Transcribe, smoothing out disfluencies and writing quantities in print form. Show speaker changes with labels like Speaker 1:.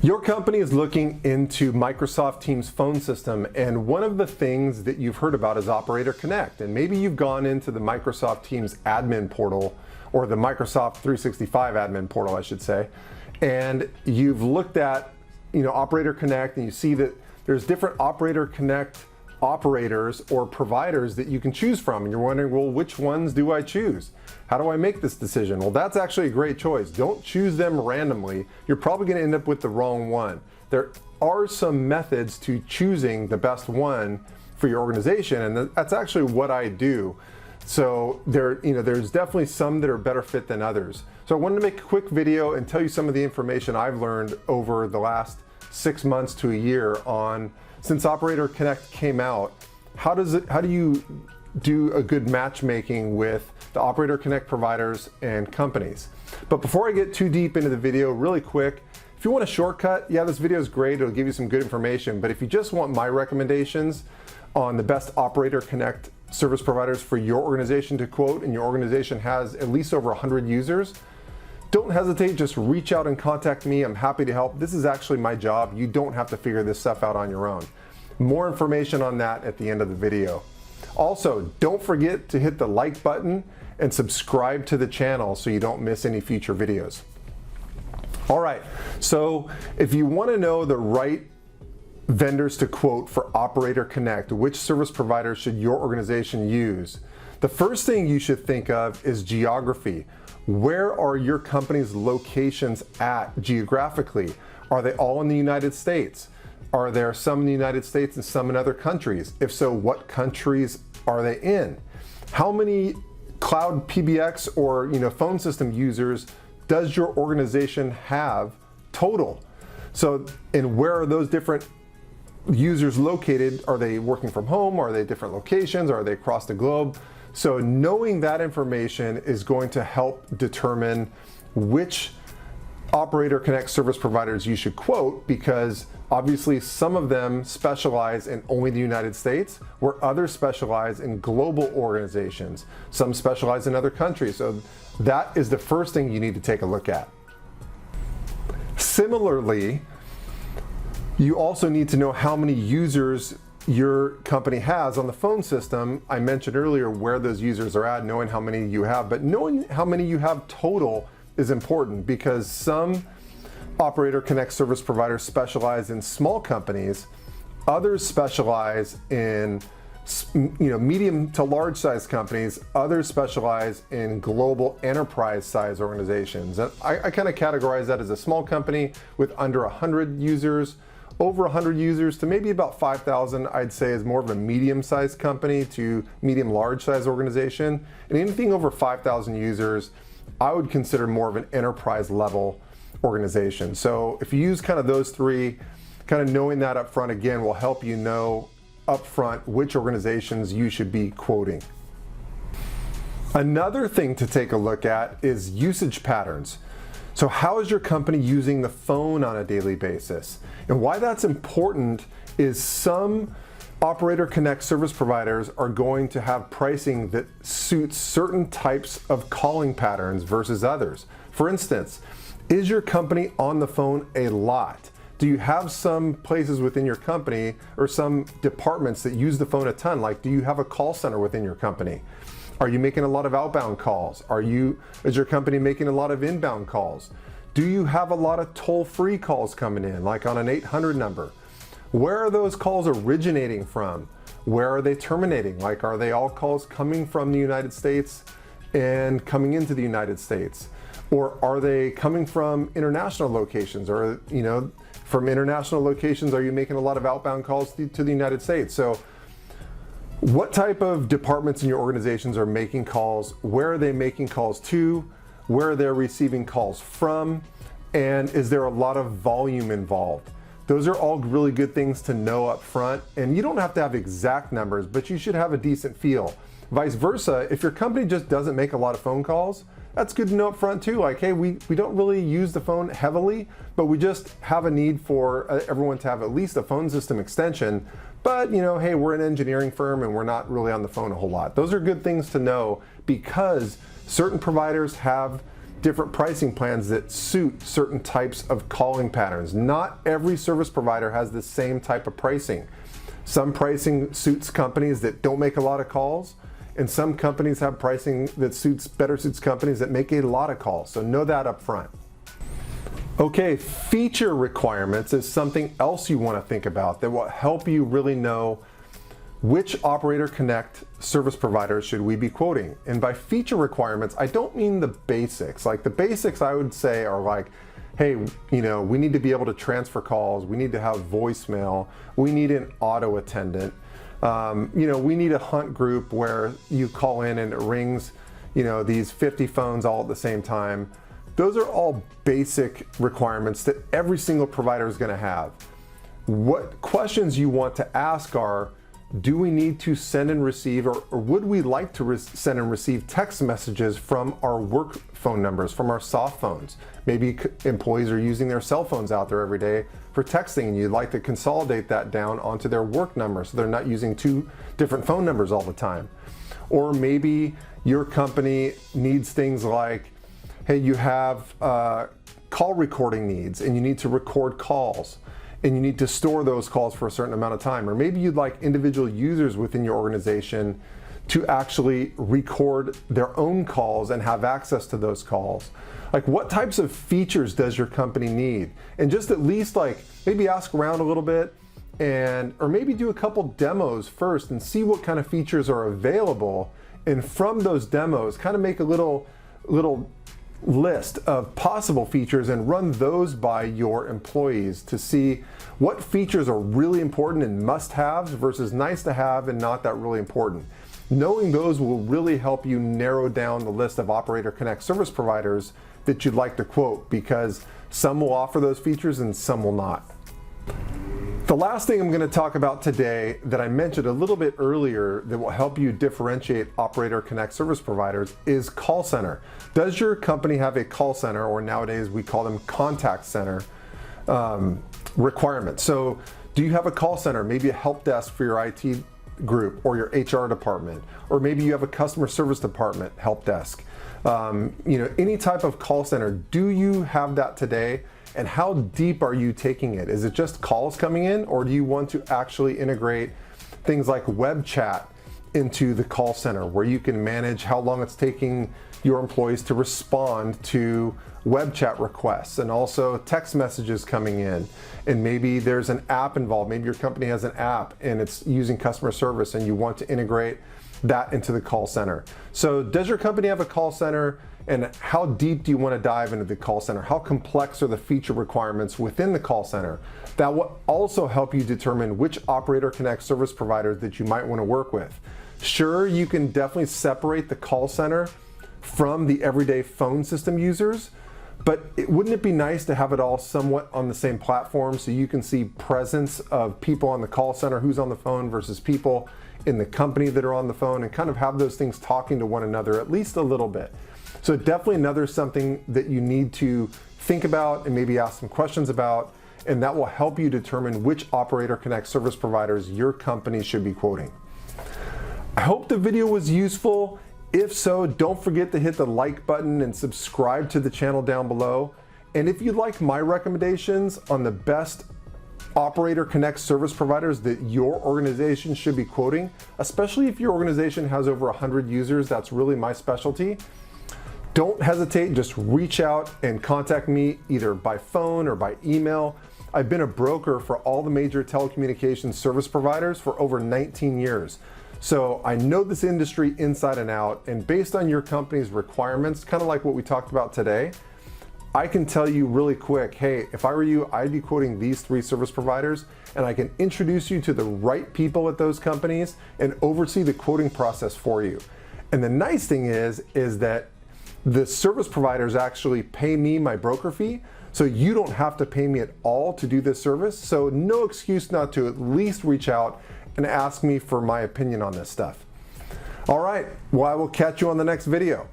Speaker 1: Your company is looking into Microsoft Teams phone system, and one of the things that you've heard about is Operator Connect. And maybe you've gone into the Microsoft Teams admin portal, or the Microsoft 365 admin portal, I should say, and you've looked at, Operator Connect, and you see that there's different Operator Connect operators or providers that you can choose from, and you're wondering, well, which ones do I choose? How do I make this decision? Well, that's actually a great choice. Don't choose them randomly. You're probably going to end up with the wrong one. There are some methods to choosing the best one for your organization, and that's actually what I do. So there's definitely some that are better fit than others. So I wanted to make a quick video and tell you some of the information I've learned over the last 6 months to a year on, since Operator Connect came out, how do you do a good matchmaking with the Operator Connect providers and companies. But before I get too deep into the video, really quick, if you want a shortcut, yeah, this video is great. It'll give you some good information. But if you just want my recommendations on the best Operator Connect service providers for your organization to quote, and your organization has at least over 100 users, don't hesitate, just reach out and contact me. I'm happy to help. This is actually my job. You don't have to figure this stuff out on your own. More information on that at the end of the video. Also, don't forget to hit the like button and subscribe to the channel so you don't miss any future videos. All right, so if you want to know the right vendors to quote for Operator Connect, which service provider should your organization use? The first thing you should think of is geography. Where are your company's locations at geographically? Are they all in the United States? Are there some in the United States and some in other countries? If so, what countries are they in? How many cloud PBX or phone system users does your organization have total? So, and where are those different users located? Are they working from home? Are they different locations? Are they across the globe? So knowing that information is going to help determine which Operator Connect service providers you should quote, because obviously some of them specialize in only the United States, where others specialize in global organizations. Some specialize in other countries. So that is the first thing you need to take a look at. Similarly, you also need to know how many users your company has on the phone system. I mentioned earlier where those users are at, knowing how many you have, but knowing how many you have total is important, because some Operator Connect service providers specialize in small companies, others specialize in medium to large size companies, others specialize in global enterprise size organizations. And I kind of categorize that as a small company with under 100 users. Over 100 users to maybe about 5,000, I'd say, is more of a medium-sized company to medium-large-size organization. And anything over 5,000 users, I would consider more of an enterprise-level organization. So if you use kind of those three, kind of knowing that up front, again, will help you know up front which organizations you should be quoting. Another thing to take a look at is usage patterns. So how is your company using the phone on a daily basis? And why that's important is some Operator Connect service providers are going to have pricing that suits certain types of calling patterns versus others. For instance, is your company on the phone a lot? Do you have some places within your company or some departments that use the phone a ton? Like, do you have a call center within your company? Are you making a lot of outbound calls? Is your company making a lot of inbound calls? Do you have a lot of toll-free calls coming in, like on an 800 number? Where are those calls originating from? Where are they terminating? Like, are they all calls coming from the United States and coming into the United States? Or are they coming from international locations? Or, from international locations, are you making a lot of outbound calls to the United States? So what type of departments in your organizations are making calls? Where are they making calls to? Where are they receiving calls from? And is there a lot of volume involved? Those are all really good things to know up front. And you don't have to have exact numbers, but you should have a decent feel. Vice versa, if your company just doesn't make a lot of phone calls, that's good to know up front too. Like, hey, we don't really use the phone heavily, but we just have a need for everyone to have at least a phone system extension. But hey, we're an engineering firm and we're not really on the phone a whole lot. Those are good things to know, because certain providers have different pricing plans that suit certain types of calling patterns. Not every service provider has the same type of pricing. Some pricing suits companies that don't make a lot of calls, and some companies have pricing that better suits companies that make a lot of calls. So know that up front. Okay, feature requirements is something else you want to think about that will help you really know which Operator Connect service providers should we be quoting. And by feature requirements, I don't mean the basics. Like the basics I would say are like, hey, we need to be able to transfer calls, we need to have voicemail, we need an auto attendant, we need a hunt group where you call in and it rings, these 50 phones all at the same time. Those are all basic requirements that every single provider is going to have. What questions you want to ask are, do we need to send and receive, or would we like to send and receive text messages from our work phone numbers, from our soft phones? Maybe employees are using their cell phones out there every day for texting, and you'd like to consolidate that down onto their work number so they're not using two different phone numbers all the time. Or maybe your company needs things like, hey, you have call recording needs and you need to record calls and you need to store those calls for a certain amount of time. Or maybe you'd like individual users within your organization to actually record their own calls and have access to those calls. Like, what types of features does your company need? And just at least maybe ask around a little bit, or maybe do a couple demos first and see what kind of features are available. And from those demos, kind of make a little list of possible features and run those by your employees to see what features are really important and must-haves versus nice to have and not that really important. Knowing those will really help you narrow down the list of Operator Connect service providers that you'd like to quote, because some will offer those features and some will not. The last thing I'm going to talk about today that I mentioned a little bit earlier that will help you differentiate Operator Connect service providers is call center. Does your company have a call center, or nowadays we call them contact center, requirements? So do you have a call center, maybe a help desk for your IT group or your HR department, or maybe you have a customer service department help desk? Any type of call center, do you have that today? And how deep are you taking it? Is it just calls coming in, or do you want to actually integrate things like web chat into the call center where you can manage how long it's taking your employees to respond to web chat requests, and also text messages coming in? And maybe there's an app involved. Maybe your company has an app and it's using customer service and you want to integrate that into the call center. So does your company have a call center? And how deep do you want to dive into the call center? How complex are the feature requirements within the call center? That will also help you determine which Operator Connect service providers that you might want to work with. Sure, you can definitely separate the call center from the everyday phone system users, but wouldn't it be nice to have it all somewhat on the same platform so you can see presence of people on the call center, who's on the phone versus people in the company that are on the phone, and kind of have those things talking to one another at least a little bit. So definitely another something that you need to think about and maybe ask some questions about, and that will help you determine which Operator Connect service providers your company should be quoting. I hope the video was useful. If so, don't forget to hit the like button and subscribe to the channel down below. And if you'd like my recommendations on the best Operator Connect service providers that your organization should be quoting, especially if your organization has over 100 users, that's really my specialty. Don't hesitate, just reach out and contact me either by phone or by email. I've been a broker for all the major telecommunications service providers for over 19 years. So I know this industry inside and out, and based on your company's requirements, kind of like what we talked about today, I can tell you really quick, hey, if I were you, I'd be quoting these 3 service providers, and I can introduce you to the right people at those companies and oversee the quoting process for you. And the nice thing is that the service providers actually pay me my broker fee, so you don't have to pay me at all to do this service. So no excuse not to at least reach out and ask me for my opinion on this stuff. All right, well, I will catch you on the next video.